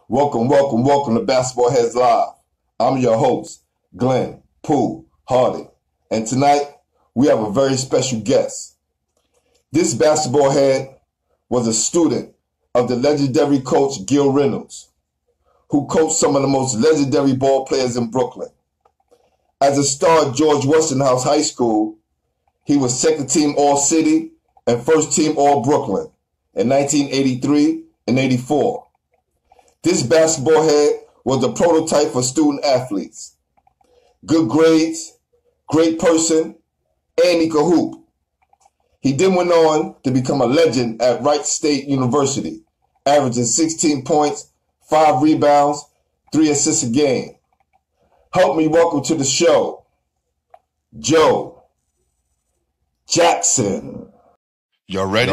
Welcome to Basketball Heads Live. I'm your host, Glenn Pooh Harding. And tonight, we have a very special guest. This basketball head was a student of the legendary coach Gil Reynolds, who coached some of the most legendary ball players in Brooklyn. As a star at George Westinghouse High School, he was second team All-City and first team All-Brooklyn in 1983 and 84. This basketball head was the prototype for student athletes. Good grades, great person, and he could hoop. He then went on to become a legend at Wright State University, averaging 16 points, 5 rebounds, 3 assists a game. Help me welcome to the show, Joe Jackson. Y'all ready?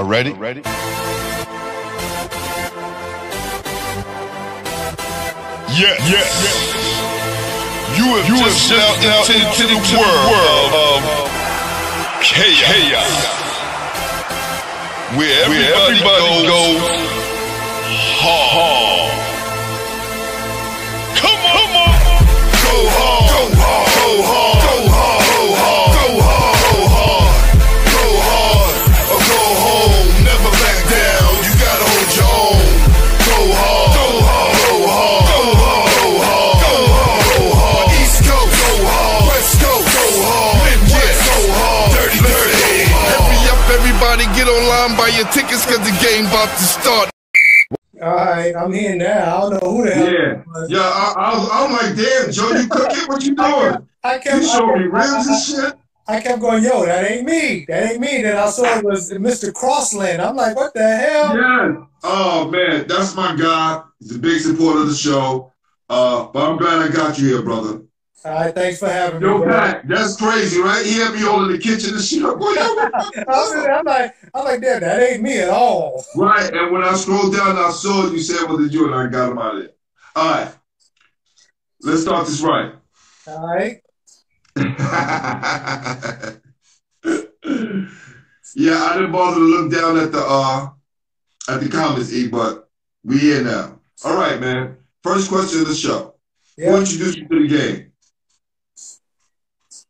Yeah. You have just stepped out into the world of chaos, where everybody goes hard. Come on. Go hard. Go hard. Go hard. Go hard. Go hard. Go hard. Or go home. Never back down. You gotta hold your own. Go hard. Go hard. Go hard. Go hard. Go hard. Go hard. East Coast. Go hard. West Coast. Go hard. Midwest. Go hard. Dirty. Hurry up, everybody. Get online, buy your tickets, cause the game about to start. Alright, I'm here now. I don't know who the hell. I'm like, damn, Joe, you cooking? What you doing? You showed me ribs and shit. I kept going, yo, that ain't me. Then I saw it was Mr. Crossland. I'm like, what the hell? Yeah. Oh, man, that's my guy. He's a big supporter of the show. But I'm glad I got you here, brother. All right, thanks for having me. Yo, Pat, that's crazy, right? He had me all in the kitchen and shit. I'm like, damn, that ain't me at all. Right, and when I scrolled down and I saw it, you said, what did you? And I got him out of there. All right, let's start this right. All right. Yeah, I didn't bother to look down at the comments, E, but we here now. All right, man. First question of the show. Yep. Who introduced you to the game?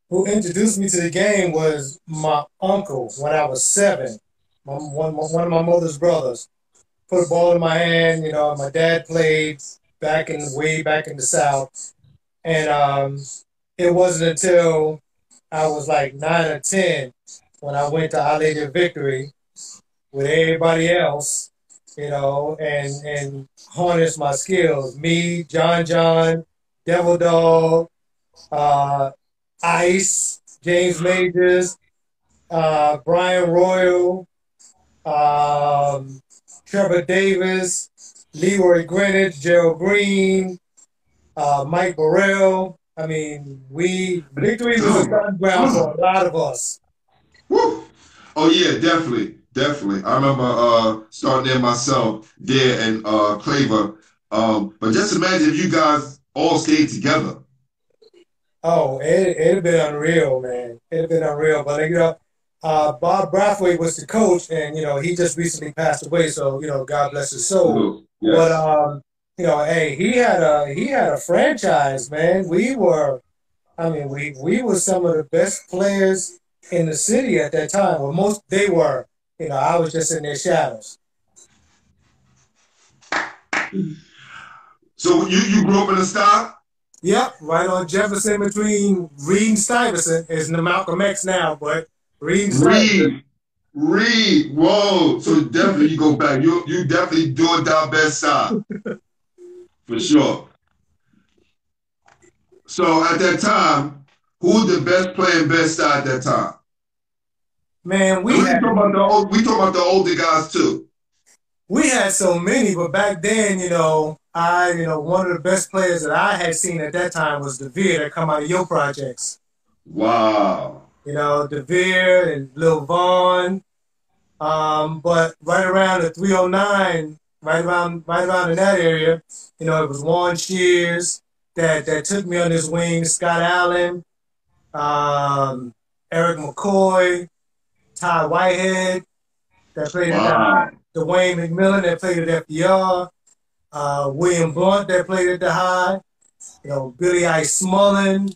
Who introduced me to the game was my uncle when I was 7. One of my mother's brothers put a ball in my hand. You know, my dad played way back in the South, and it wasn't until I was like 9 or 10 when I went to Our Lady of Victory with everybody else, you know, and harnessed my skills. Me, John, Devil Dog, Ice, James Majors, Brian Royal, Trevor Davis, Leroy Greenwich, Gerald Green, Mike Burrell. I mean, Victory was a starting ground for a lot of us. Woo. Oh yeah, definitely. I remember starting there myself, there and Claver. But just imagine if you guys all stayed together. Oh, it'd have been unreal, man. It'd have been unreal. But you know, Bob Brathwaite was the coach, and you know, he just recently passed away. So you know, God bless his soul. Yes. But you know, hey, he had a franchise, man. We were some of the best players in the city at that time. Well, they were. You know, I was just in their shadows. So you grew up in the Stop? Yep, right on Jefferson between Reed and Stuyvesant. It's the Malcolm X now, but Reed and Stuyvesant. Reed, whoa. So definitely you go back. You definitely do it down best side. For sure. So at that time, who was the best player in best side at that time? Man, we talk about the older guys too. We had so many, but back then, you know, one of the best players that I had seen at that time was DeVere that come out of your projects. Wow. You know, DeVere and Lil Vaughn. But right around the 309, right around in that area, you know, it was Warren Shears that took me on his wing, Scott Allen, Eric McCoy, Ty Whitehead that played at Dwayne McMillan that played at FDR. William Blunt that played at the high, Billy Ice Smullen,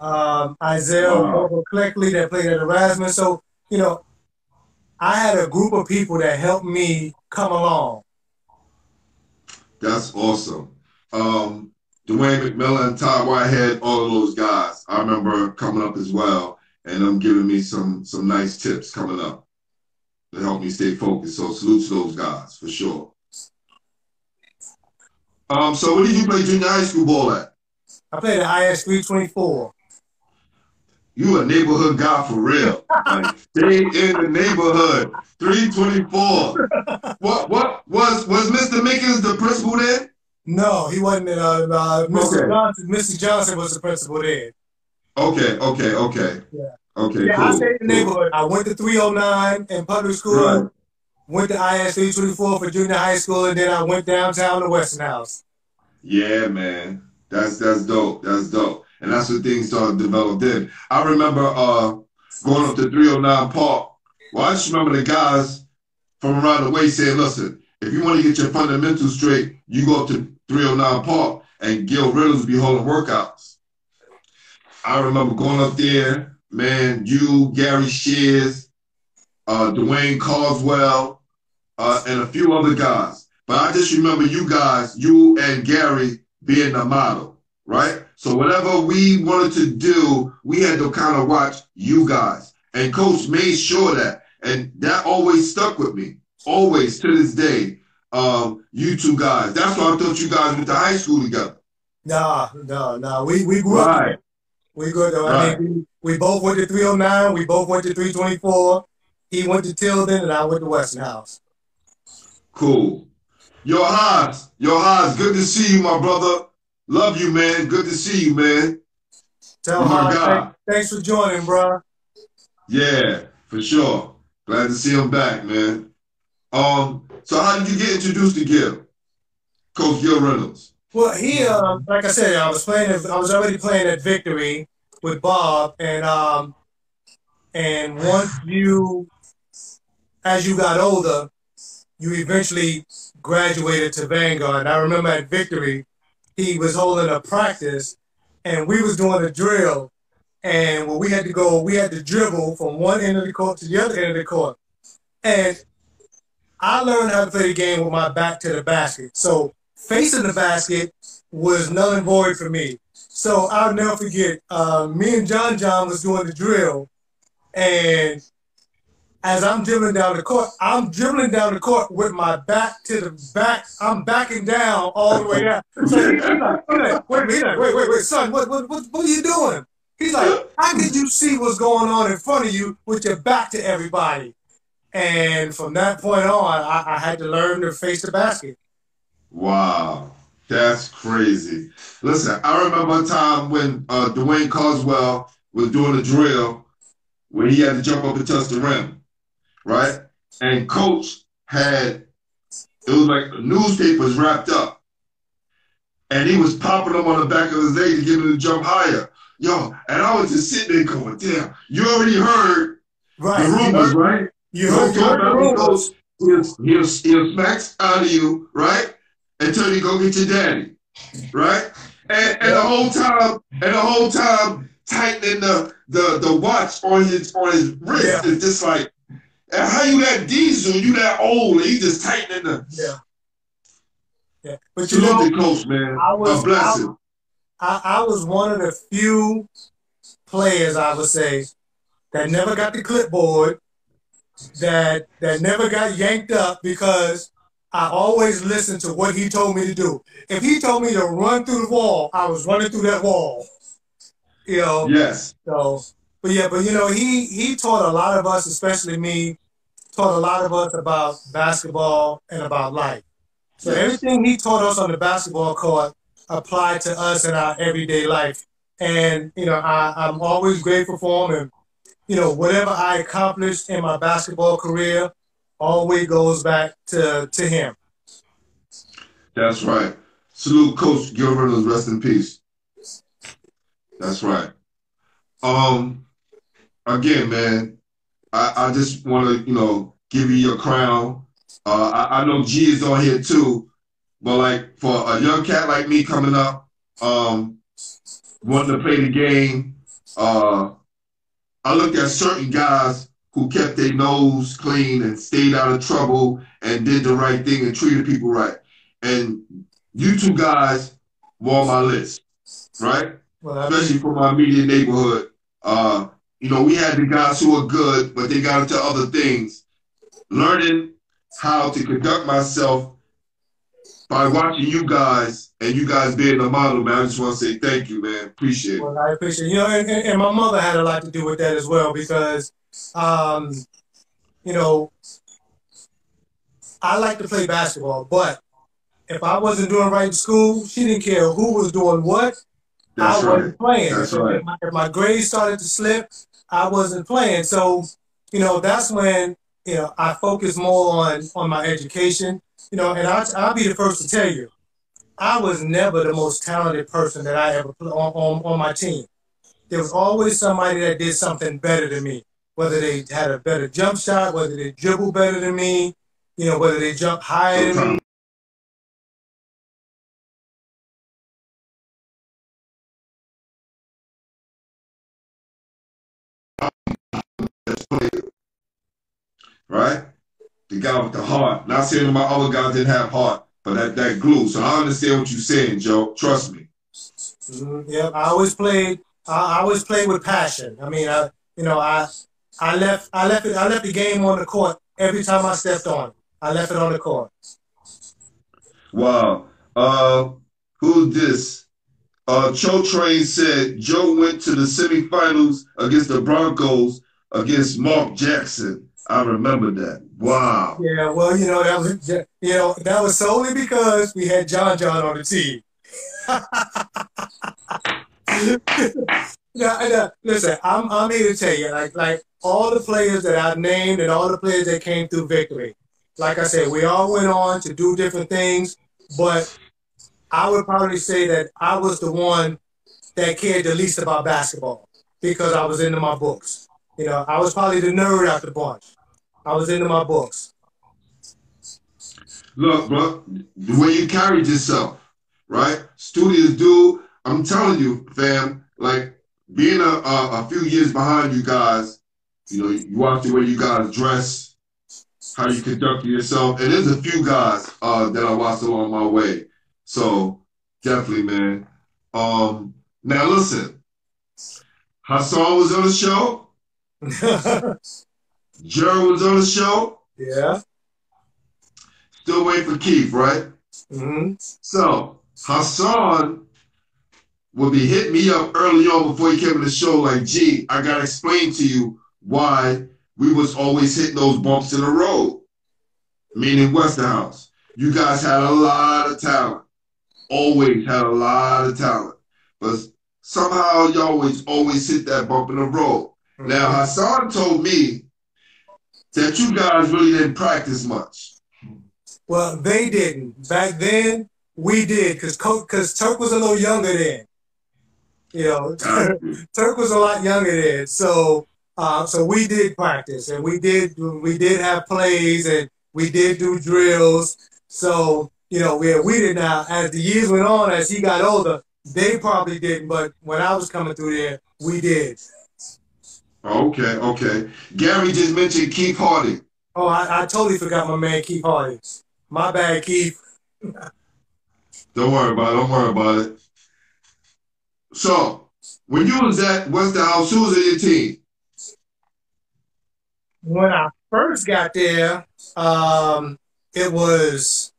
Isaiah Wow. Walker Cleckley that played at Erasmus. So, I had a group of people that helped me come along. That's awesome. Dwayne McMillan, Todd Whitehead, all of those guys. I remember coming up as well, and them giving me some nice tips coming up to help me stay focused. So salute to those guys for sure. So where did you play junior high school ball at? I played at IS 324. You a neighborhood guy for real. Like, stay in the neighborhood. 324. What was Mr. Mickens the principal there? No, he wasn't. Mr. Okay. Johnson. Mr. Johnson was the principal there. Okay. Yeah. Okay, Yeah, cool. I stayed in the neighborhood. I went to 309 in public school. Right. Went to IS 324 for junior high school, and then I went downtown to Westinghouse. Yeah, man. That's dope. That's dope. And that's when things started to develop then. I remember going up to 309 Park. Well, I just remember the guys from around the way saying, listen, if you want to get your fundamentals straight, you go up to 309 Park and Gil Reynolds be holding workouts. I remember going up there, man, you, Gary Shears, Dwayne Carswell, and a few other guys. But I just remember you guys, you and Gary being the model, right? So whatever we wanted to do, we had to kind of watch you guys. And Coach made sure that. And that always stuck with me. Always to this day. You two guys. That's why I thought you guys went to high school together. No. We grew up. Right. We grew up. Right. I mean, we both went to 309. We both went to 324. He went to Tilden, and I went to Westinghouse. Cool. Yo, Haas, good to see you, my brother. Love you, man. Good to see you, man. Tell Haas, thanks for joining, bro. Yeah, for sure. Glad to see him back, man. So how did you get introduced to Gil? Coach Gil Reynolds. Well, he, like I said, I was already playing at Victory with Bob, and once as you got older, you eventually graduated to Vanguard. And I remember at Victory, he was holding a practice, and we was doing a drill, and when we had to dribble from one end of the court to the other end of the court. And I learned how to play the game with my back to the basket. So facing the basket was null and void for me. So I'll never forget, me and John was doing the drill, and as I'm dribbling down the court with my back to the back. I'm backing down all the way out. So he's like, wait, son, what are you doing? He's like, how could you see what's going on in front of you with your back to everybody? And from that point on, I had to learn to face the basket. Wow, that's crazy. Listen, I remember a time when Dwayne Carswell was doing a drill where he had to jump up and touch the rim. Right? And Coach it was like newspapers wrapped up. And he was popping them on the back of his leg to get him to jump higher. Yo, and I was just sitting there going, damn, you already heard the rumors, right? You heard the rumors. He'll smack out of you, right? Until you go get your daddy. Right? And the whole time tightening the watch on his wrist is just like, and how you that diesel, you that old, and you just tightening the. Yeah. But you know, close, man. I was one of the few players, I would say, that never got the clipboard, that never got yanked up, because I always listened to what he told me to do. If he told me to run through the wall, I was running through that wall. Yes. So. But he taught a lot of us, especially me, taught a lot of us about basketball and about life. So everything he taught us on the basketball court applied to us in our everyday life. And, I'm always grateful for him. And, whatever I accomplished in my basketball career always goes back to him. That's right. Salute Coach Gil Reynolds, rest in peace. That's right. Again, man, I just want to, give you your crown. I know G is on here too. But like for a young cat like me coming up, wanting to play the game, I looked at certain guys who kept their nose clean and stayed out of trouble and did the right thing and treated people right. And you two guys were on my list, right? Well, especially for my immediate neighborhood. You know, we had the guys who were good, but they got into other things. Learning how to conduct myself by watching you guys and you guys being a model, man. I just want to say thank you, man. Appreciate it. Well, I appreciate it. You know, and my mother had a lot to do with that as well because, you know, I like to play basketball, but if I wasn't doing right in school, she didn't care who was doing what. I wasn't playing. That's right. If my grades started to slip, I wasn't playing. So, you know, that's when, you know, I focus more on my education. You know, and I'll be the first to tell you, I was never the most talented person that I ever put on my team. There was always somebody that did something better than me, whether they had a better jump shot, whether they dribbled better than me, you know, whether they jumped higher than me. Right? The guy with the heart. Not saying that my other guys didn't have heart, but that glue. So I understand what you're saying, Joe. Trust me. Yeah, I always played with passion. I mean, I left the game on the court every time I stepped on it. I left it on the court. Wow. Who's this? Cho Train said Joe went to the semifinals against the Broncos against Mark Jackson. I remember that. Wow. Yeah, well, you know, that was solely because we had John on the team. Listen, I'm here to tell you, like all the players that I've named and all the players that came through victory. Like I said, we all went on to do different things, but I would probably say that I was the one that cared the least about basketball because I was into my books. You know, I was probably the nerd out the bunch. I was into my books. Look, bro, the way you carried yourself, right? Studious dude, I'm telling you, fam, like being a few years behind you guys, you know, you watch the way you guys dress, how you conduct yourself, and there's a few guys that I watched along my way. So definitely, man. Now listen, Hassan was on the show. Gerald was on the show. Yeah. Still waiting for Keith, right? Mm-hmm. So Hassan would be hitting me up early on before he came to the show like, gee, I got to explain to you why we was always hitting those bumps in the road. Meaning Westinghouse. You guys had a lot of talent. Always had a lot of talent. But somehow you always hit that bump in the road. Mm-hmm. Now, Hassan told me that you guys really didn't practice much. Well, they didn't. Back then, we did, because Turk was a little younger then. You know, Turk was a lot younger then. So we did practice, and we did have plays, and we did do drills. So, you know, we did now. As the years went on, as he got older, they probably didn't. But when I was coming through there, we did. Okay. Gary just mentioned Keith Hardy. Oh, I totally forgot my man Keith Hardy. My bad, Keith. Don't worry about it. So, when you was at Westinghouse, who was in your team? When I first got there, it was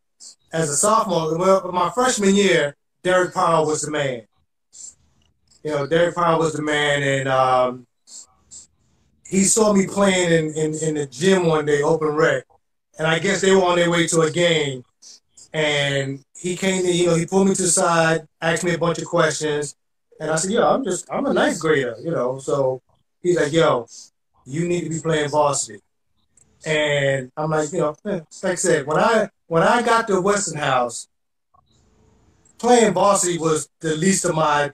as a sophomore. Well, my freshman year, Derek Powell was the man. You know, Derek Powell was the man, and he saw me playing in the gym one day, open rec, and I guess they were on their way to a game, and he came in, you know, he pulled me to the side, asked me a bunch of questions, and I said, yo, I'm a ninth grader, you know, so he's like, yo, you need to be playing varsity. And I'm like, you know, like I said, when I got to Westinghouse, playing varsity was the least of my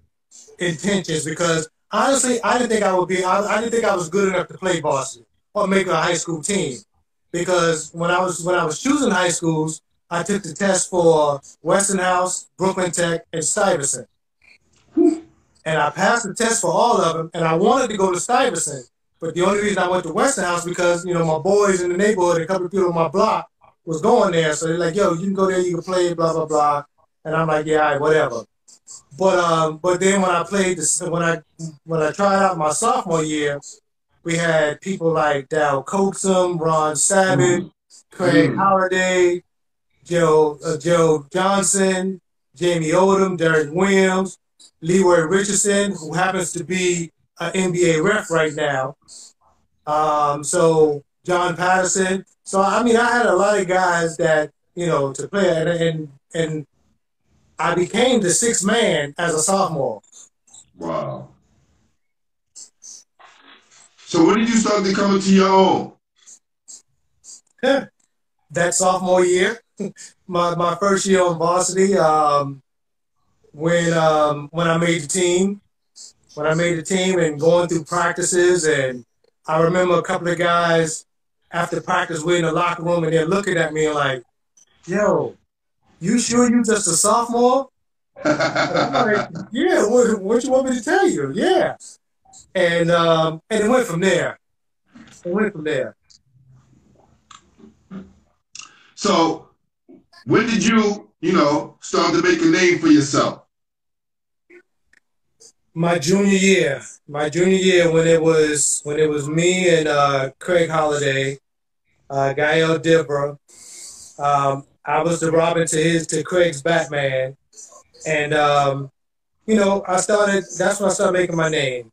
intentions because honestly, I didn't think I didn't think I was good enough to play varsity or make a high school team. Because when I was choosing high schools, I took the test for Westinghouse, Brooklyn Tech, and Stuyvesant. And I passed the test for all of them, and I wanted to go to Stuyvesant. But the only reason I went to Westinghouse because, you know, my boys in the neighborhood, a couple of people on my block was going there. So they're like, yo, you can go there, you can play, blah, blah, blah. And I'm like, yeah, all right, whatever. But then when I played this, when I tried out my sophomore year, we had people like Dow Coaxum, Ron Savage, Craig Holiday, Joe Johnson, Jamie Odom, Derek Williams, Leroy Richardson, who happens to be an NBA ref right now. So John Patterson. So I mean, I had a lot of guys that, you know, to play, and I became the sixth man as a sophomore. Wow. So when did you start to come into your own? That sophomore year, my first year on varsity, when I made the team. When I made the team and going through practices, and I remember a couple of guys after practice we're in the locker room and they're looking at me like, yo, you sure you just a sophomore? And I'm like, yeah, what you want me to tell you? Yeah. And it went from there. It went from there. So when did you, you know, start to make a name for yourself? My junior year when it was me and Craig Holiday, Gael Dibra. I was the Robin to Craig's Batman, and you know, that's when I started making my name.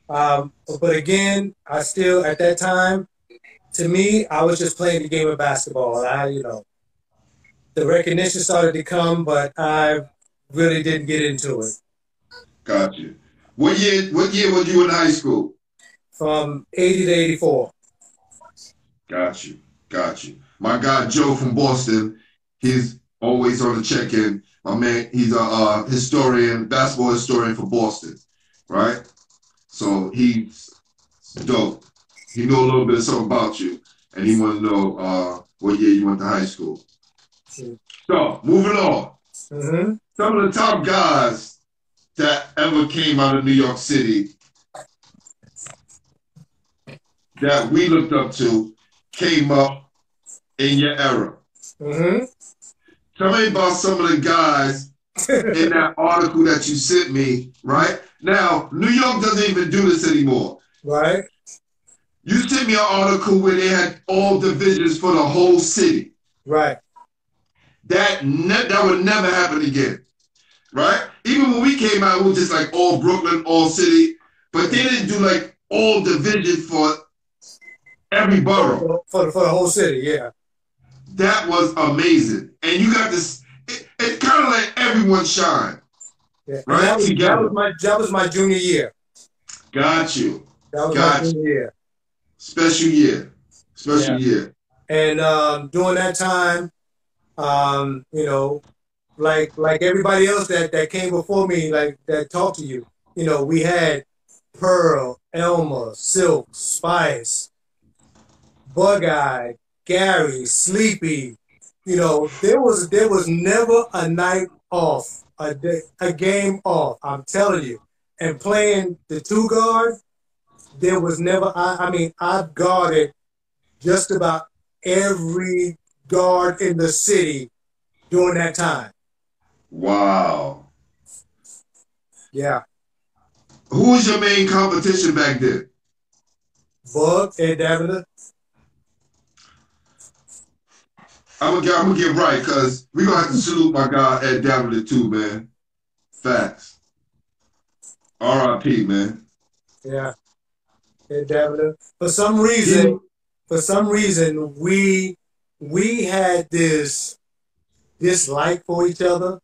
But again, I still at that time, to me, I was just playing the game of basketball. You know, the recognition started to come, but I really didn't get into it. Gotcha. What year was you in high school? From 80 to 84. Got you. My guy Joe from Boston, he's always on the check-in. My man, he's a historian, basketball historian for Boston, right? So he's dope. He know a little bit of something about you, and he want to know what year you went to high school. So, moving on. Some of the top guys that ever came out of New York City that we looked up to came up in your era. Tell me about some of the guys in that article that you sent me, right? Now, New York doesn't even do this anymore. Right. You sent me an article where they had all divisions for the whole city. Right. That would never happen again. Right? Even when we came out, it was just like all Brooklyn, all city. But they didn't do like all division for every borough. For the whole city, yeah. That was amazing. And you got this, it kind of let everyone shine. Yeah. Right? That was my junior year. Got you. That was my junior year. Special year. And during that time, you know, like everybody else that came before me, like that talked to you, you know, we had Pearl, Elma, Silk, Spice, Bug-Eye, Gary, Sleepy. You know, there was never a night off, a game off. I'm telling you. And playing the two guard, there was never. I mean, I've guarded just about every guard in the city during that time. Wow. Yeah. Who was your main competition back then? Bug, Ed Davender. I'm gonna get right, because we're gonna have to salute my guy Ed Davender too, man. Facts. R.I.P., man. Yeah. Ed Davender. For some reason, we had this dislike for each other.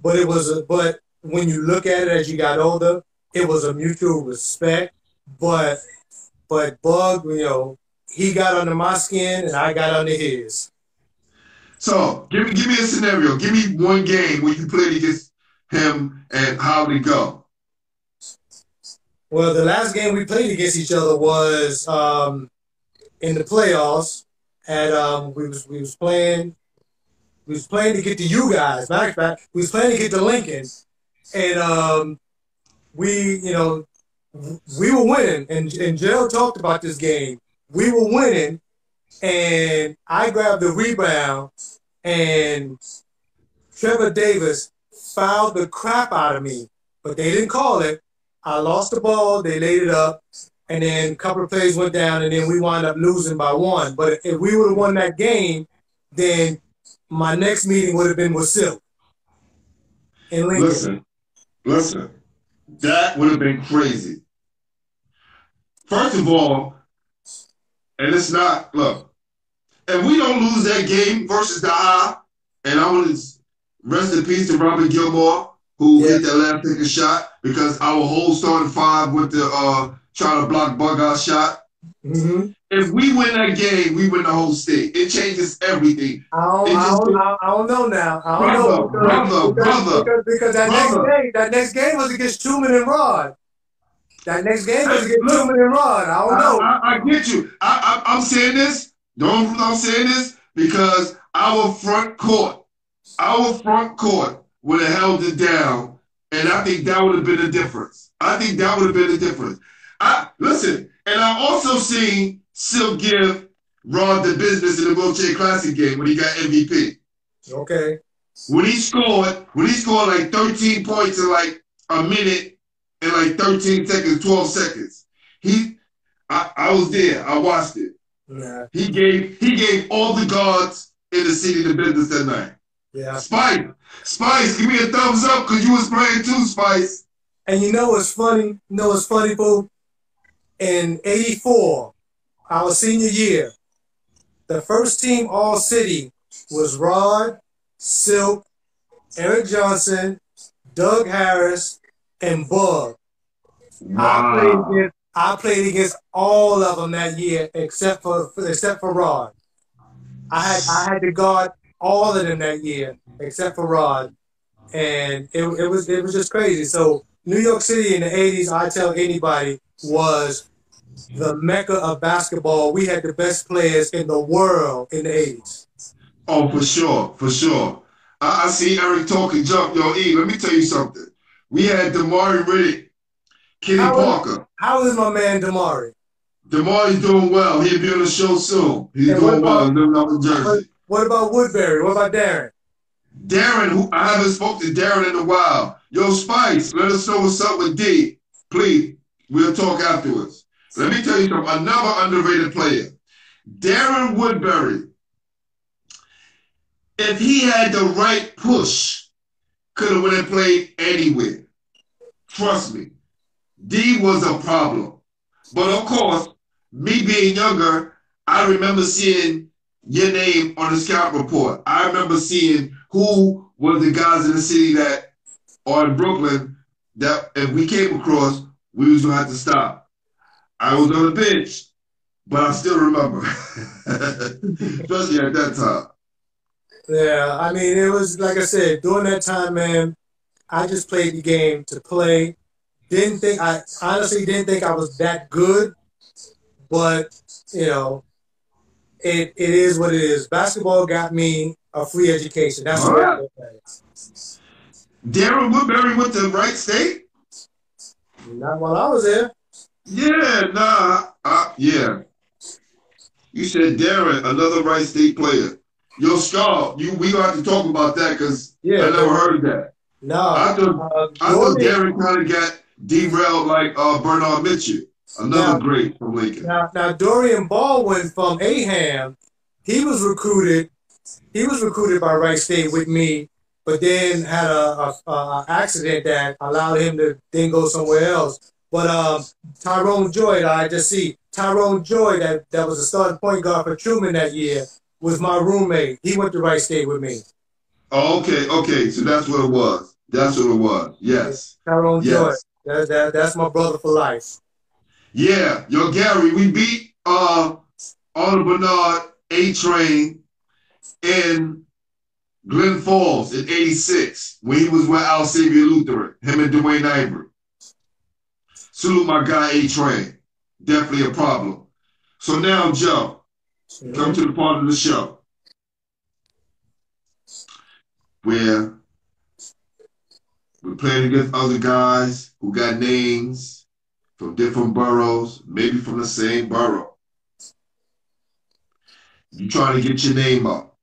But when you look at it as you got older, it was a mutual respect. But Bug, you know, he got under my skin and I got under his. So give me a scenario. Give me one game where you played against him and how did it go? Well, the last game we played against each other was in the playoffs. We was playing We was playing to get to you guys. Matter of fact, we was playing to get to Lincoln, and we, you know, we were winning. And Gerald talked about this game. We were winning, and I grabbed the rebound, and Trevor Davis fouled the crap out of me, but they didn't call it. I lost the ball. They laid it up, and then a couple of plays went down, and then we wound up losing by 1. But if we would have won that game, then my next meeting would have been with Silk in Lincoln. Listen, that would have been crazy. First of all, and it's not, look, if we don't lose that game versus the I, and I want to rest in peace to Robert Gilmore, who hit that last pick shot, because our whole starting 5 went to try to block Bug-Out shot. If we win that game, we win the whole state. It changes everything. I don't know now. I don't know. Because that next game was against Truman and Rod. That next game was against Truman and Rod. I don't know. I get you. I'm saying this. I'm saying this because our front court would have held it down, and I think that would have been the difference. Listen, and I also seen Silk give Rod the business in the Wheelchair Classic game when he got MVP. Okay. When he scored like 13 points in like a minute and like 13 seconds, 12 seconds. I was there. I watched it. Yeah. He gave all the guards in the city the business that night. Yeah. Spice, give me a thumbs up because you was playing too, Spice. And you know what's funny? Boo? In '84, our senior year, the first team all city was Rod, Silk, Eric Johnson, Doug Harris, and Bug. Wow. I played against all of them that year except for Rod. I had to guard all of them that year except for Rod, and it was just crazy. So New York City in the '80s, I tell anybody, was the mecca of basketball. We had the best players in the world in the '80s. Oh, for sure. I see Eric talking jump. Yo, E, let me tell you something. We had Damari Riddick, Kenny Parker. How is my man Damari? Damari's doing well. He'll be on the show soon. He's doing well. Living up in Jersey. What about Woodbury? What about Darren? Darren, who I haven't spoken to Darren in a while. Yo, Spice, let us know what's up with D. Please, we'll talk afterwards. Let me tell you something. Another underrated player, Darren Woodbury. If he had the right push, could have went and played anywhere. Trust me. D was a problem. But of course, me being younger, I remember seeing your name on the scout report. I remember seeing who were the guys in the city that are in Brooklyn that if we came across, we was going to have to stop. I was on the bench, but I still remember. Especially at that time. Yeah, I mean, it was, like I said, during that time, man, I just played the game to play. I honestly didn't think I was that good, but, you know, it is what it is. Basketball got me a free education. That's what I look at it. Darren Woodbury went to Wright State? Not while I was there. Yeah, yeah. You said Darren, another Wright State player. Yo, Scar, we gonna have to talk about that because I never heard that. No, I thought Darren kind of got derailed like Bernard Mitchell, another great from Lincoln. Now Dorian Baldwin from Aham, he was recruited by Wright State with me, but then had a accident that allowed him to then go somewhere else. But Tyrone Joy, I just see Tyrone Joy, that was the starting point guard for Truman that year, was my roommate. He went to Wright State with me. Oh, okay. So that's what it was. Yes. Tyrone Joy. That's my brother for life. Yeah. Yo, Gary, we beat Arnold Bernard A-Train in Glen Falls in '86 when he was with Al Xavier Lutheran, him and Dwayne Ivory. Salute my guy A-Train. Definitely a problem. So now, Joe, come to the part of the show. where we're playing against other guys who got names from different boroughs, maybe from the same borough. You trying to get your name up.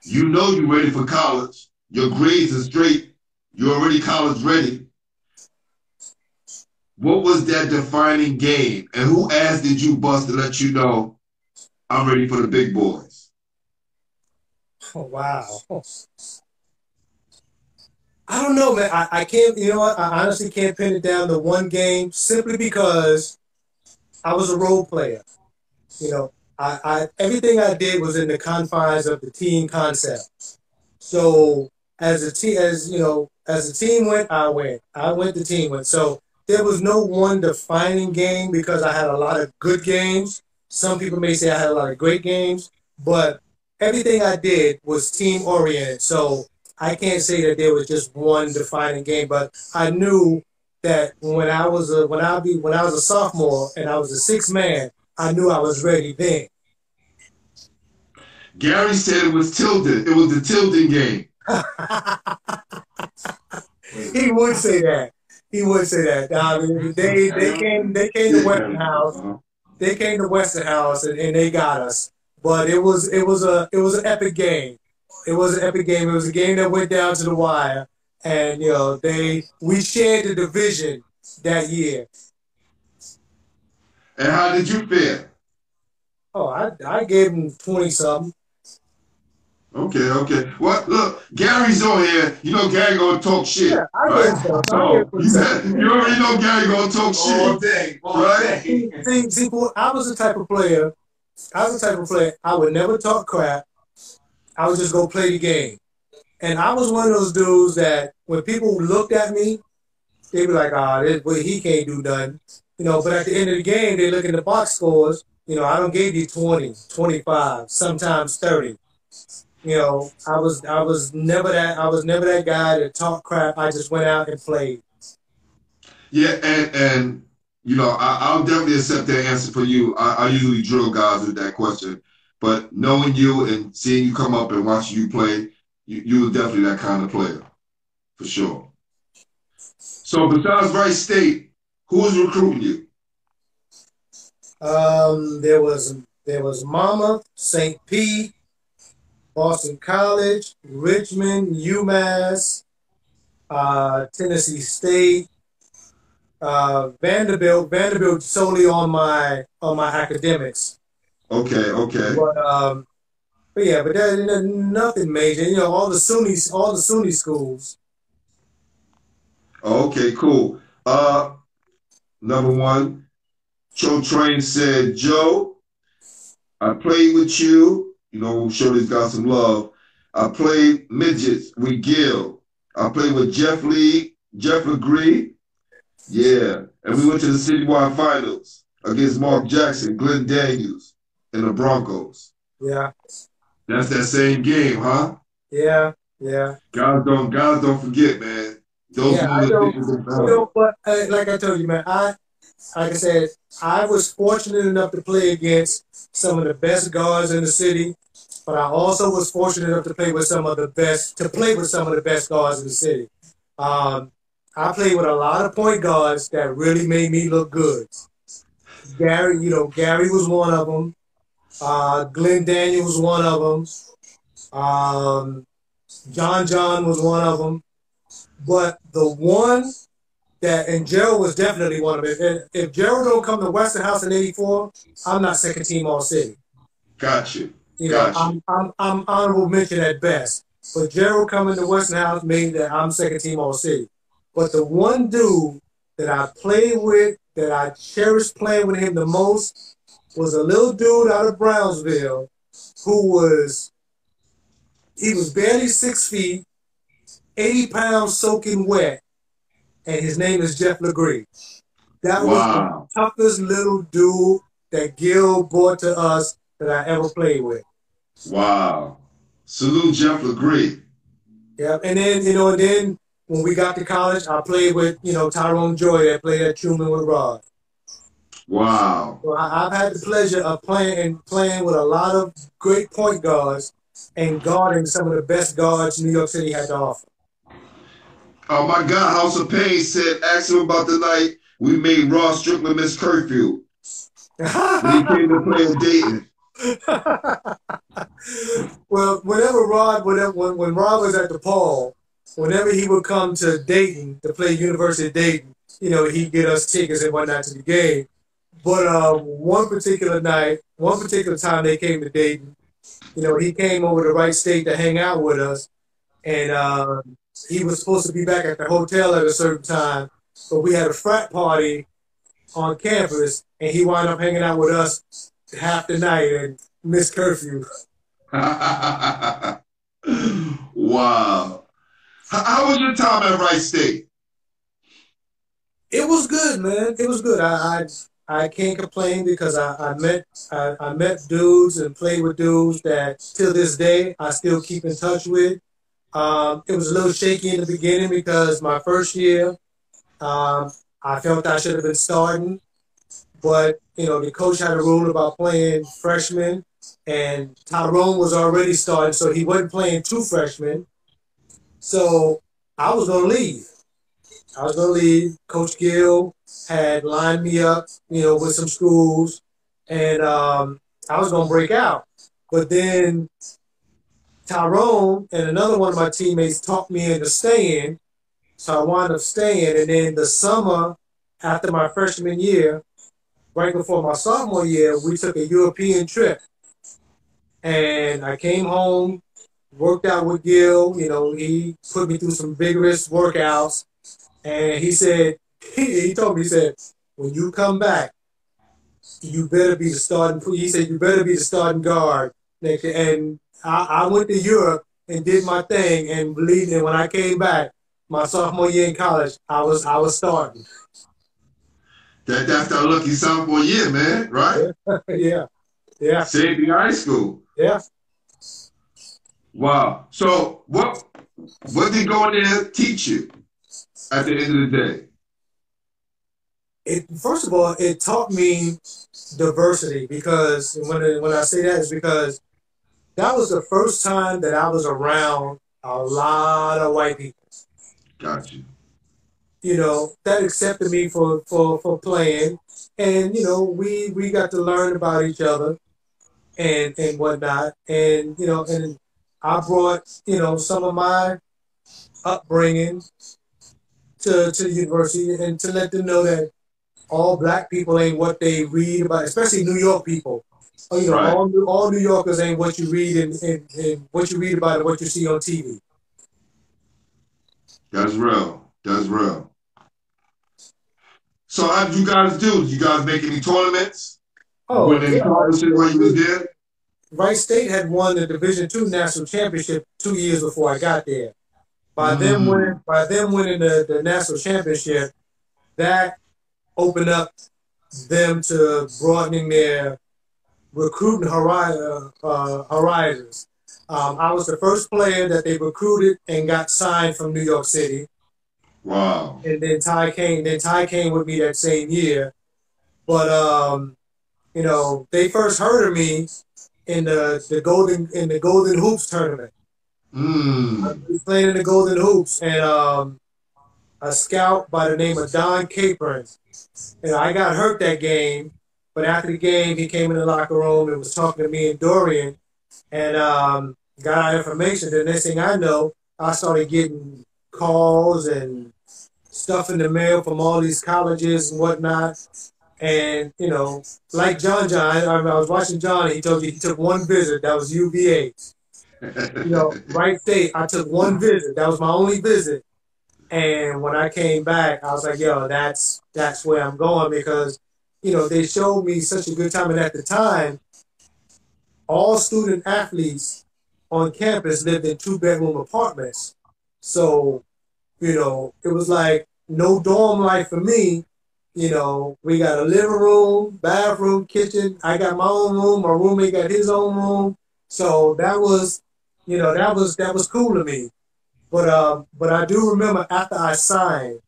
You know you're ready for college. Your grades are straight. You're already college ready. What was that defining game? And who asked did you bust to let you know I'm ready for the big boys? Oh, wow. I don't know, man. I can't, you know what? I honestly can't pin it down to one game simply because I was a role player. You know, everything I did was in the confines of the team concept. So as the team went, I went. I went, the team went. So there was no one defining game because I had a lot of good games. Some people may say I had a lot of great games, but everything I did was team oriented. So I can't say that there was just one defining game, but I knew that when I was a sophomore and I was a sixth man, I knew I was ready then. Gary said it was tilted. It was the tilting game. He would say that. He would say that. They came to Westinghouse. They came to Westinghouse and they got us. But it was an epic game. It was an epic game. It was a game that went down to the wire, and you know we shared the division that year. And how did you fare? Oh, I gave him 20-something. Okay. Well, look, Gary's on here. You know Gary gonna talk shit. Yeah, right? You already know Gary gonna talk shit all day, right? See, I was the type of player. I would never talk crap. I would just go play the game. And I was one of those dudes that when people looked at me, they'd be like, he can't do nothing. You know, but at the end of the game, they look at the box scores. You know, I don't give you 20, 25, sometimes 30. You know, I was never that guy that talked crap. I just went out and played. Yeah, and you know, I'll definitely accept that answer for you. I usually drill guys with that question. But knowing you and seeing you come up and watching you play, you were definitely that kind of player, for sure. So besides Wright State, who was recruiting you? There was Mama, St. Pete, Boston College, Richmond, UMass, Tennessee State, Vanderbilt solely on my academics. Okay. But that nothing major. You know, all the SUNY schools. Okay, cool. Number one, Joe Train said, Joe, I played with you. You know, Shorty's got some love. I played midgets with Gil. I played with Jeff Legree. Yeah. And we went to the citywide finals against Mark Jackson, Glenn Daniels, and the Broncos. Yeah. That's that same game, huh? Yeah. Guys don't forget, man. Those but like I told you, man, like I said, I was fortunate enough to play against some of the best guards in the city, but I also was fortunate enough to play with some of the best guards in the city. I played with a lot of point guards that really made me look good. Gary was one of them. Glenn Daniels was one of them. John was one of them. But the one and Gerald was definitely one of them. If Gerald don't come to Westinghouse in '84, I'm not second team all city. Got you. I'm honorable mention at best. But Gerald coming to Westinghouse made that I'm second team all city. But the one dude that I played with, that I cherished playing with him the most, was a little dude out of Brownsville who was barely 6 feet, 80 pounds soaking wet, and his name is Jeff Legree. That was the toughest little dude that Gil brought to us that I ever played with. Wow. Salute Jeff Legree. Yeah, and then, when we got to college, I played with, Tyrone Joy that played at Truman with Rod. Wow. So I've had the pleasure of playing with a lot of great point guards and guarding some of the best guards New York City had to offer. My guy, House of Pain, said, ask him about the night we made Ross Strickland miss curfew when he came to play in Dayton. Well, when Rod was at the Paul, whenever he would come to Dayton to play University of Dayton, you know, he'd get us tickets and whatnot to the game. But one particular time they came to Dayton, you know, he came over to Wright State to hang out with us, and he was supposed to be back at the hotel at a certain time, but we had a frat party on campus, and he wound up hanging out with us half the night and missed curfew. Wow. How was your time at Wright State? It was good, man. It was good. I can't complain because I met dudes and played with dudes that till this day I still keep in touch with. It was a little shaky in the beginning because my first year, I felt I should have been starting, but you know the coach had a rule about playing freshmen, and Tyrone was already starting, so he wasn't playing two freshmen. So I was gonna leave. Coach Gil had lined me up, you know, with some schools, and I was gonna break out. But then Tyrone and another one of my teammates talked me into staying, so I wound up staying. And then the summer after my freshman year, right before my sophomore year, we took a European trip, and I came home, worked out with Gil. You know, he put me through some vigorous workouts. And he said, he told me, he said, when you come back, you better be the starting, he said, you better be the starting guard. And I went to Europe and did my thing, and believe me, when I came back, my sophomore year in college, I was starting. That's that lucky sophomore year, man, right? Yeah. Same thing high school. Yeah. Wow. So what did going there teach you at the end of the day? First of all, it taught me diversity, because when I say that is because that was the first time that I was around a lot of white people. Got you. You know, that accepted me for playing, and you know, we got to learn about each other and whatnot, and you know, and I brought, you know, some of my upbringing to the university, and to let them know that all black people ain't what they read about, especially New York people. You know, right. all New Yorkers ain't what you read and what you read about and what you see on TV. That's real. That's real. So how did you guys do? Did you guys make any tournaments? Oh, when yeah. While you was there? Wright State had won the Division II national championship 2 years before I got there. By them winning the national championship, that opened up them to broadening their recruiting horizons. I was the first player that they recruited and got signed from New York City. Wow. And then Ty came with me that same year. But you know, they first heard of me in the Golden Hoops tournament. I was playing in the Golden Hoops, and a scout by the name of Don Capron. And I got hurt that game, but after the game, he came in the locker room and was talking to me and Dorian, and got our information. The next thing I know, I started getting calls and stuff in the mail from all these colleges and whatnot. And, you know, like John, I was watching John, he told you he took one visit, that was UVA. You know, Wright State, I took one visit, that was my only visit. And when I came back, I was like, yo, that's where I'm going, because, you know, they showed me such a good time. And at the time, all student athletes on campus lived in 2-bedroom apartments. So, you know, it was like no dorm life for me. You know, we got a living room, bathroom, kitchen. I got my own room. My roommate got his own room. So that was, you know, that was cool to me. But I do remember after I signed,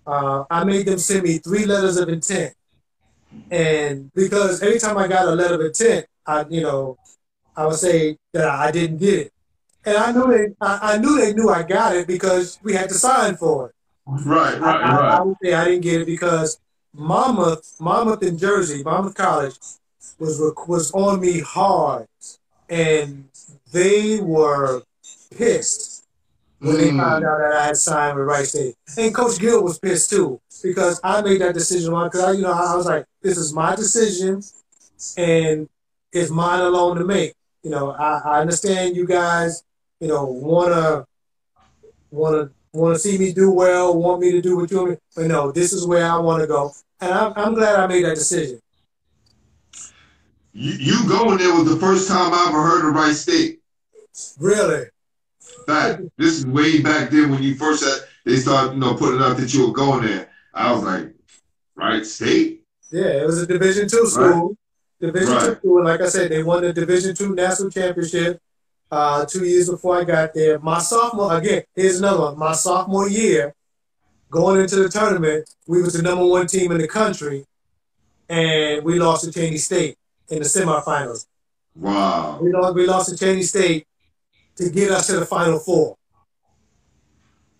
I made them send me 3 letters of intent. And because every time I got a letter of intent, I I would say that I didn't get it. And I knew they knew I got it because we had to sign for it. Right, I would say I didn't get it because Monmouth in Jersey, Monmouth College was on me hard, and they were pissed when they found out that I had signed with Wright Stare. And Coach Gil was pissed too because I made that decision because I was like, this is my decision, and it's mine alone to make. I understand you guys, wanna see me do well, want me to do what you want me, but no, this is where I want to go, and I'm glad I made that decision. You going there was the first time I ever heard of Wright Stare. Really? Fact. This is way back then when you first they started, putting out that you were going there. I was like, Wright Stare? Yeah, it was a Division II school. Right. Division II school, and like I said, they won the Division II national championship 2 years before I got there. My sophomore, again, here's another one. My sophomore year, going into the tournament, we was the #1 team in the country, and we lost to Cheney State in the semifinals. Wow. We lost to Cheney State to get us to the Final Four.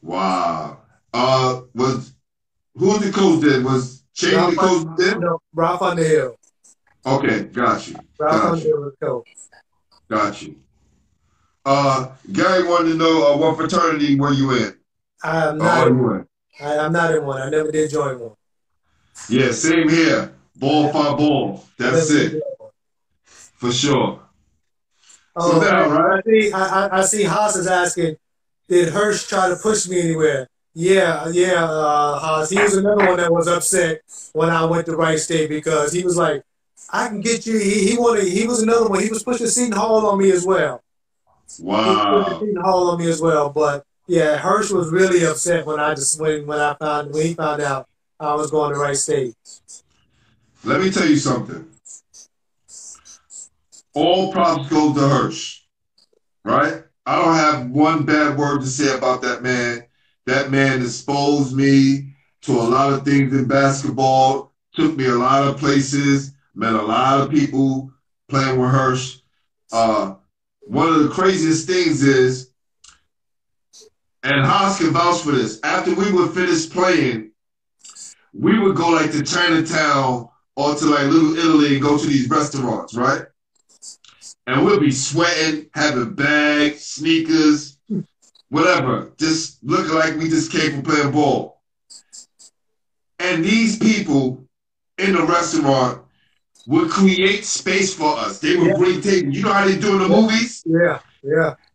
Wow. Who was the coach then? Was Cheney the coach then? No, Ralph Underhill. Okay, got you. Ralph Underhill was the coach. Got you. Gary wanted to know what fraternity were you in? I'm not in one. I'm not in one. I never did join one. Yeah, same here. Ball, five ball. That's it. For sure. Oh, so now, right? I see Haas is asking, did Hirsch try to push me anywhere? Yeah, Haas. He was another one that was upset when I went to Wright Stare because he was like, I can get you. He was another one. He was pushing Seton Hall on me as well. Wow. He was pushing Seton Hall on me as well. But yeah, Hirsch was really upset when he found out I was going to Wright Stare. Let me tell you something. All props go to Hirsch, right? I don't have one bad word to say about that man. That man exposed me to a lot of things in basketball, took me a lot of places, met a lot of people playing with Hirsch. One of the craziest things is, and Haas can vouch for this, after we would finish playing, we would go like to Chinatown or to like Little Italy and go to these restaurants, right? And we'll be sweating, having bags, sneakers, whatever, just looking like we just came from playing ball. And these people in the restaurant would create space for us. They would bring tables. You know how they do in the movies? Yeah.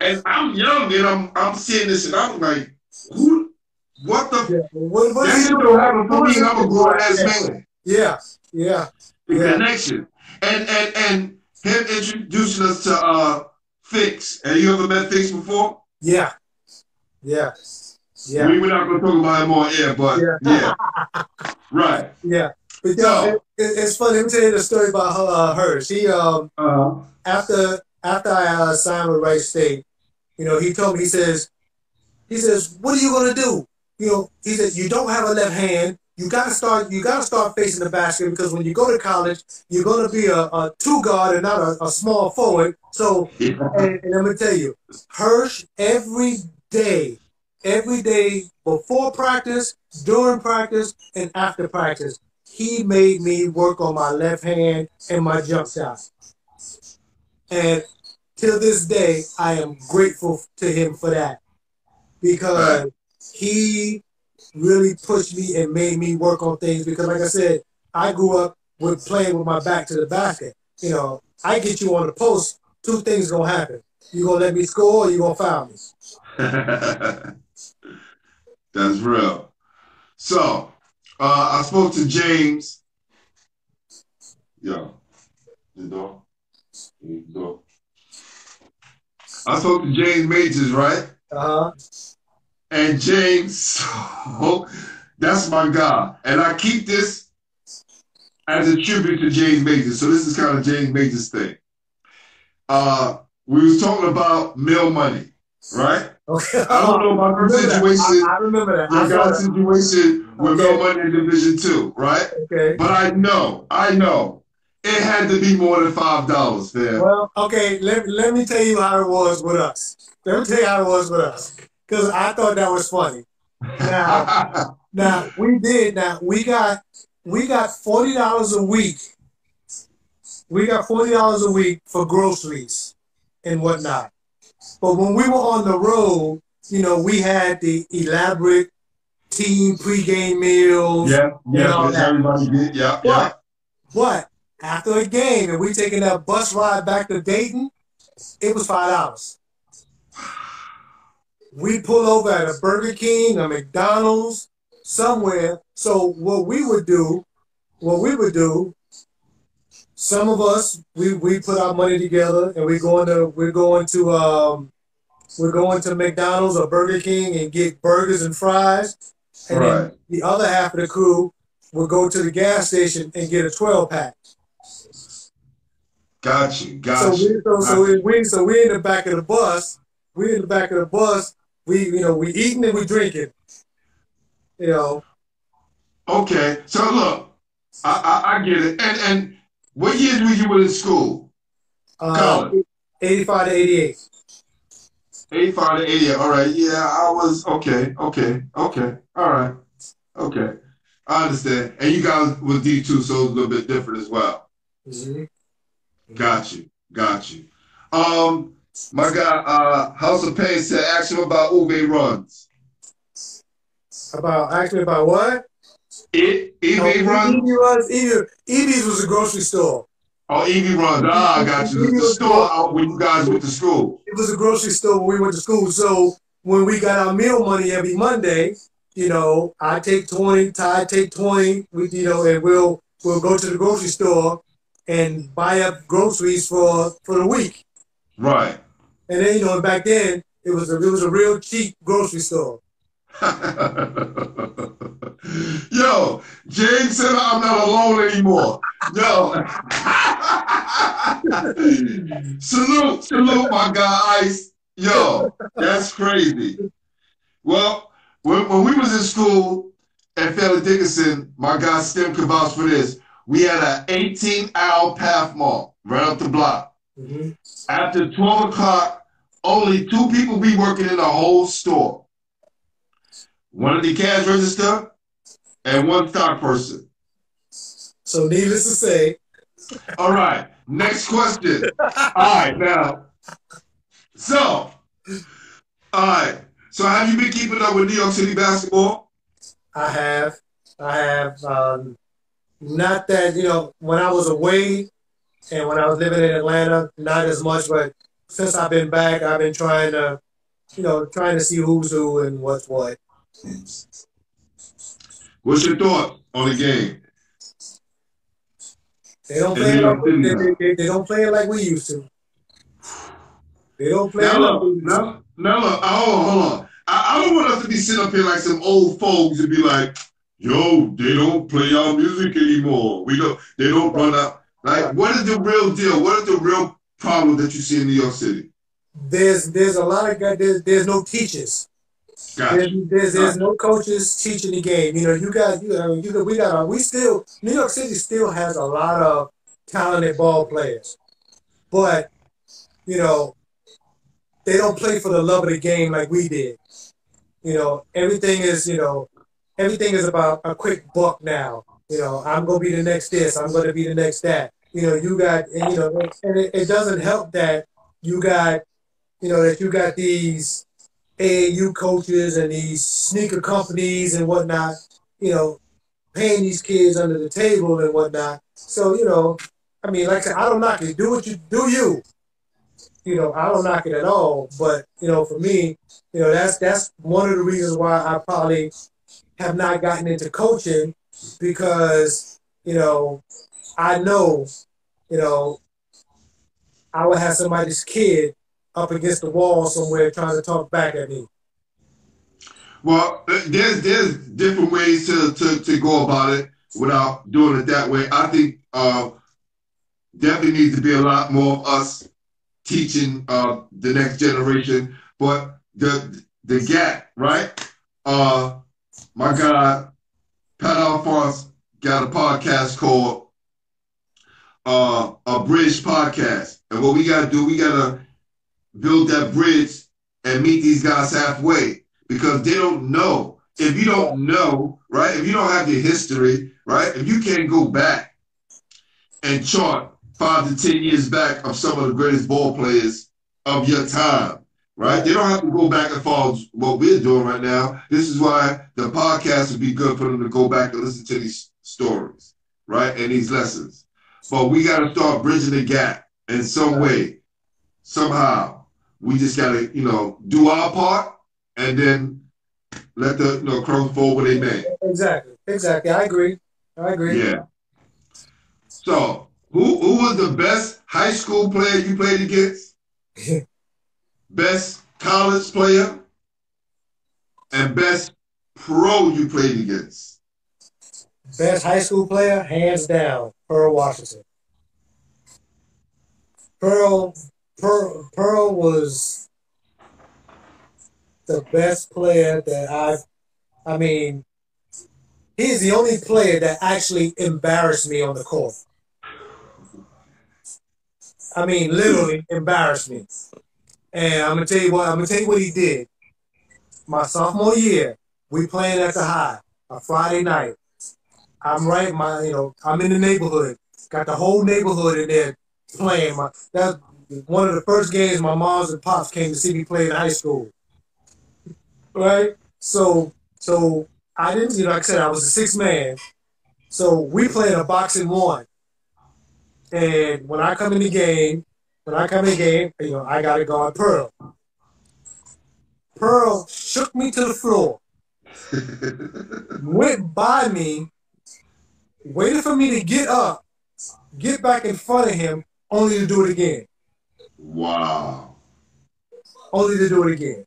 And I'm young and I'm seeing this and I'm like, what the? That shit don't happen for me. I'm a grown-ass man. Yeah. The connection. And him introducing us to Fix. Have you ever met Fix before? Yeah. We're not going to talk about him on air, but yeah. Right. Yeah. But so, it's funny. Let me tell you the story about Hirsch. He after I signed with Wright Stare, he told me, he says, what are you gonna do? He said, you don't have a left hand. You gotta start facing the basket because when you go to college, you're gonna be a two guard and not a small forward. So, and I'm gonna tell you, Hirsch every day before practice, during practice, and after practice, he made me work on my left hand and my jump shot. And till this day, I am grateful to him for that because he really pushed me and made me work on things because, like I said, I grew up with playing with my back to the basket. I get you on the post, two things gonna happen. You gonna let me score or you gonna foul me. That's real. So, I spoke to James. Yo, the door. I spoke to James Majors, right? And James, that's my guy. And I keep this as a tribute to James Majors. So this is kind of James Majors' thing. We was talking about mill money, right? Okay. I don't know about your situation. I remember that. Your guys' situation with mill money in Division II, right? Okay. But I know, It had to be more than $5, man. Well, okay, let me tell you how it was with us. Let me tell you how it was with us. Because I thought that was funny. Now we did. Now we got $40 a week. We got $40 a week for groceries and whatnot. But when we were on the road, you know, we had the elaborate team pregame meals. Everybody did. But after a game, and we taking that bus ride back to Dayton, it was $5. We pull over at a Burger King, a McDonald's, somewhere. So what we would do, some of us we put our money together and we're going to McDonald's or Burger King and get burgers and fries, and then the other half of the crew would go to the gas station and get a 12-pack. Got you. So we in the back of the bus. We eating and we drinking. You know. Okay, so look, I get it. And what years were you in school? College. 85 to 88. 85 to 88. All right. Yeah, I was okay. All right. Okay. I understand. And you guys were D2, so it's a little bit different as well. Mm-hmm. Got you. My guy, House of Pain said, ask him about Uwe runs. About what? EV runs? EV's was a grocery store. Oh, EV runs. I got you. The store out when you guys went to school. It was a grocery store when we went to school. So when we got our meal money every Monday, you know, I take 20, Ty take 20, and we'll go to the grocery store and buy up groceries for the week. Right. And then, back then it was a real cheap grocery store. Yo, James said I'm not alone anymore. Yo. Salute, my guy Ice. Yo, that's crazy. Well, when we was in school at Fairleigh Dickinson, my guy Stem can vouch for this. We had an 18-hour path mark right up the block. Mm-hmm. After 12 o'clock, only 2 people be working in the whole store. One at the cash register and one stock person. So needless to say. All right, next question. All right, now. So have you been keeping up with New York City basketball? I have. Not that, when I was away and when I was living in Atlanta, not as much, but since I've been back, I've been trying to see who's who and what's what. What's your thought on the game? They don't play they don't play it like we used to. They don't play it like we used to. Now look, hold on. I don't want us to be sitting up here like some old folks and be like, yo, they don't play our music anymore. They don't run out. Like, what is the real deal? What is the real problem that you see in New York City? There's a lot of guys. There's no teachers. Gotcha. There's no coaches teaching the game. New York City still has a lot of talented ball players, but they don't play for the love of the game like we did. Everything is about a quick buck now. I'm gonna be the next this. I'm gonna be the next that. It doesn't help that you got these AAU coaches and these sneaker companies and whatnot, paying these kids under the table and whatnot. So, like I said, I don't knock it. Do what you do. I don't knock it at all. But, for me, that's one of the reasons why I probably have not gotten into coaching, because, I know, I would have somebody's kid up against the wall somewhere trying to talk back at me. Well, there's different ways to go about it without doing it that way. I think definitely needs to be a lot more of us teaching the next generation. But the gap, right? My guy Pat Alphonse got a podcast called a bridge podcast. And what we gotta do, we gotta build that bridge and meet these guys halfway because they don't know. If you don't know, right? If you don't have your history, right? If you can't go back and chart 5 to 10 years back of some of the greatest ball players of your time, right? They don't have to go back and follow what we're doing right now. This is why the podcast would be good for them to go back and listen to these stories, right? And these lessons. But we got to start bridging the gap in some way, somehow. We just got to, do our part and then let the crumbs fall where they may. Exactly. I agree. Yeah. So, who was the best high school player you played against? Best college player? And best pro you played against? Best high school player, hands down, Pearl Washington. Pearl was the best player that he's the only player that actually embarrassed me on the court. Literally embarrassed me. And I'm gonna tell you what he did. My sophomore year, we playing at the high, a Friday night. I'm in the neighborhood. Got the whole neighborhood in there playing. That's one of the first games my moms and pops came to see me play in high school. Right? So I didn't, like I said, I was a sixth man. So we played a boxing one. And when I come in the game, I got to guard Pearl. Pearl shook me to the floor, went by me, waited for me to get up, get back in front of him, only to do it again. Wow. Only to do it again.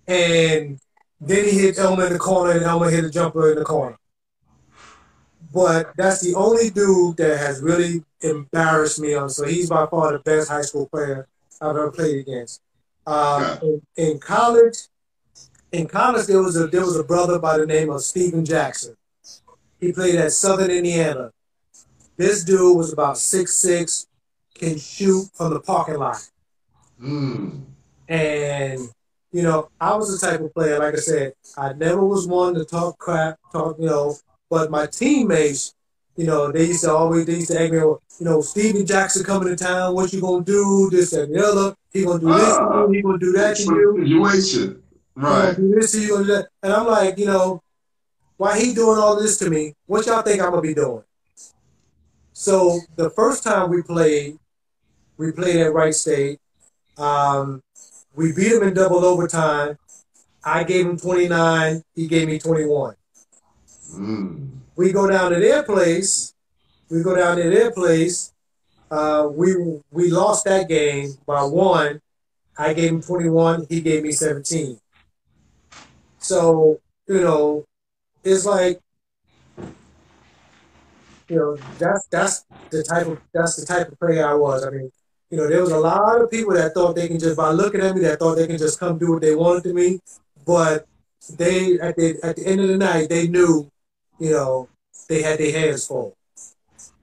And then he hit Elmer in the corner, and Elmer hit a jumper in the corner. But that's the only dude that has really embarrassed me on. So he's by far the best high school player I've ever played against. In college, there was a brother by the name of Steven Jackson. He played at Southern Indiana. This dude was about 6'6", can shoot from the parking lot. And I was the type of player, like I said, I never was one to talk crap, but my teammates, they used to ask me, Steven Jackson coming to town, what you gonna do, this and the other. He gonna do this to you, he gonna do that to you. Situation. Right. He gonna do this to you, gonna do that. And I'm like, why he doing all this to me? What y'all think I'm gonna be doing? So the first time we played at Wright Stare. We beat him in double overtime. I gave him 29. He gave me 21. We go down to their place. We lost that game by 1. I gave him 21. He gave me 17. So it's like that's the type of player I was. There was a lot of people that thought they can just, by looking at me, that thought they can just come do what they wanted to me. But they, at the end of the night, they knew, they had their hands full.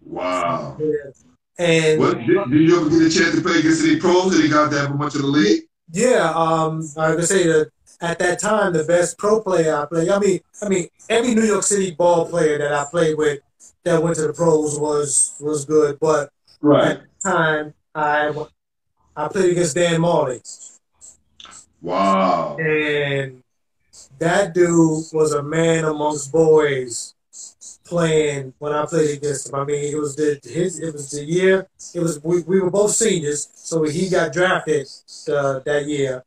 Wow. Yeah. And did you ever get a chance to play against any pros? Did he got that much of the league? Yeah. I would say that at that time, the best pro player I played. Every New York City ball player that I played with that went to the pros was good. But at the time, I played against Dan Marley. Wow. And that dude was a man amongst boys playing when I played against him. We were both seniors, so he got drafted that year.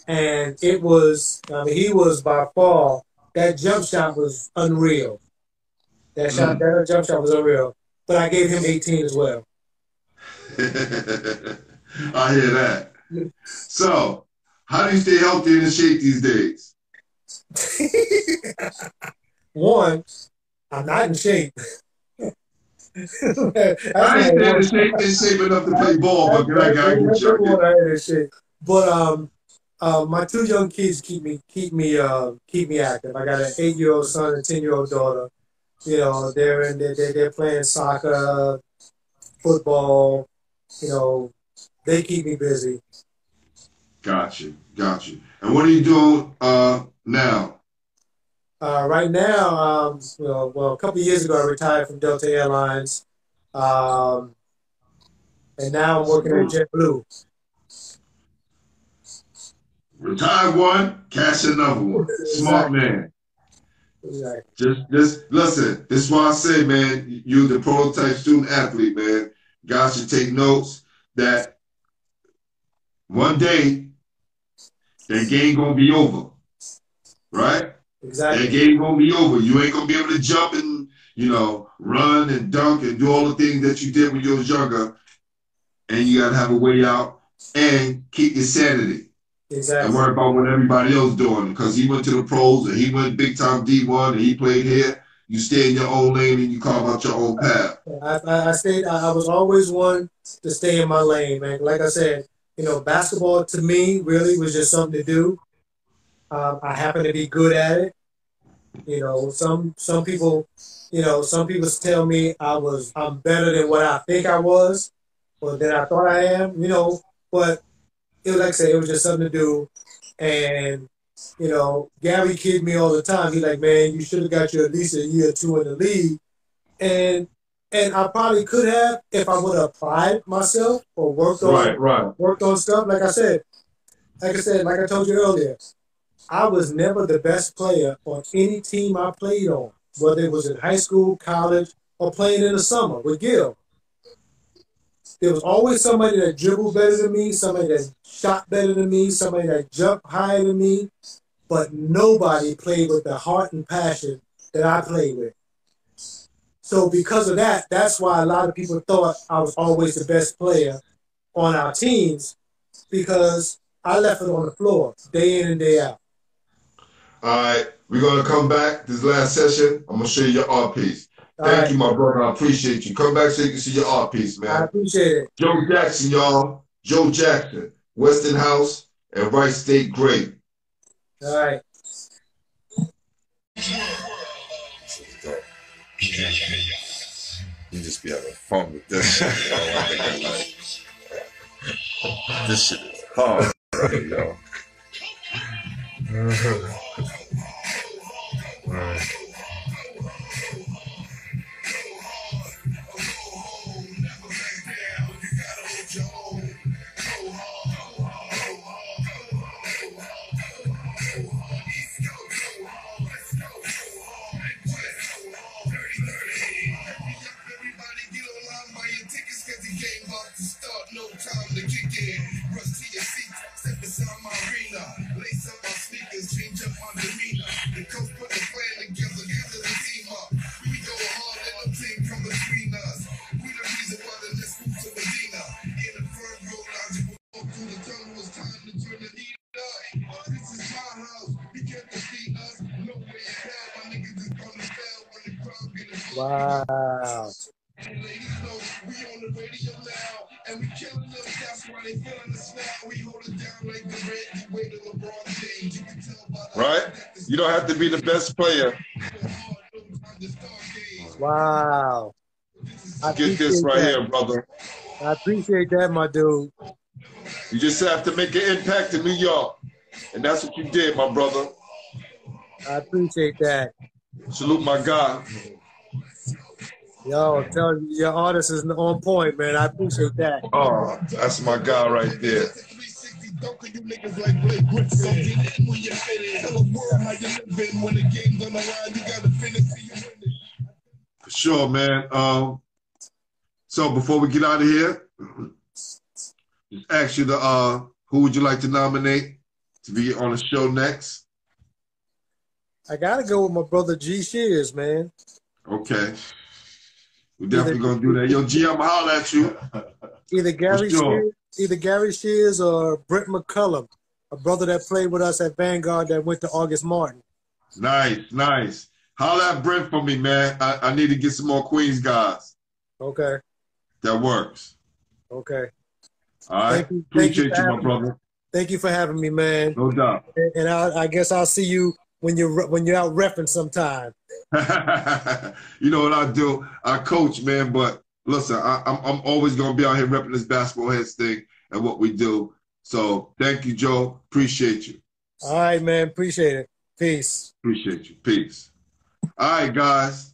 And it was, he was by far, that jump shot was unreal. That jump shot was unreal. But I gave him 18 as well. I hear that. So, how do you stay healthy and in shape these days? One, I'm not in shape. I ain't in shape enough to play ball, but I got to get you. But my 2 young kids keep me active. I got an 8-year-old son and a 10-year-old daughter. They're playing soccer. football. You know, they keep me busy. Got you. And what are you doing now? Right now, well, a couple of years ago, I retired from Delta Airlines, and now I'm working at JetBlue. Retire one, cash another one. Smart man. Exactly. Just listen. This is why I say, man, you're the prototype student athlete, man. Guys should take notes that one day that game gonna be over, right? Exactly. That game gonna be over. You ain't gonna be able to jump and run and dunk and do all the things that you did when you was younger. And you gotta have a way out and keep your sanity. Exactly. And worry about what everybody else doing. Because he went to the pros and he went big time D1 and he played here. You stay in your own lane and you carve out your own path. I was always one to stay in my lane, man. Like I said, basketball to me really was just something to do. I happen to be good at it. Some people, some people tell me I'm better than what I think I was, or than I thought I am. But it was like I said, it was just something to do. And Gary kidded me all the time. He's like, man, you should have got you at least a year or two in the league. And I probably could have if I would have applied myself or worked on stuff. Like I told you earlier, I was never the best player on any team I played on, whether it was in high school, college, or playing in the summer with Gil. There was always somebody that dribbled better than me, somebody that shot better than me, somebody that jumped higher than me, but nobody played with the heart and passion that I played with. So because of that, that's why a lot of people thought I was always the best player on our teams, because I left it on the floor day in and day out. All right, we're going to come back this last session. I'm going to show you your art piece. Thank you, my brother. I appreciate you. Come back so you can see your art piece, man. I appreciate it. Joe Jackson, y'all. Joe Jackson, Westinghouse and Wright Stare great. All right. You just be having fun with this shit. This shit is hard, right, yo. Right. Wow. Right? You don't have to be the best player. Wow. Get this right here, brother. I appreciate that, my dude. You just have to make an impact in New York. And that's what you did, my brother. I appreciate that. Salute my guy. Yo, tell you, your artist is on point, man. I appreciate that. Oh, that's my guy right there. For sure, man. So before we get out of here, just ask you who would you like to nominate to be on the show next? I gotta go with my brother G Shears, man. Okay. We're definitely gonna do that. Yo, G, I'm gonna holler at you. Either Gary Shears or Brent McCullum, a brother that played with us at Vanguard that went to August Martin. Nice, nice. Holler at Brent for me, man. I need to get some more Queens guys. Okay. That works. Okay. All right. Appreciate you, my brother. Thank you for having me, man. No doubt. And I guess I'll see you when you're out reference sometime. You know what I do? I coach, man, but listen, I'm always gonna be out here repping this basketball heads thing and what we do. So thank you, Joe. Appreciate you. All right, man. Appreciate it. Peace. Appreciate you. Peace. All right, guys.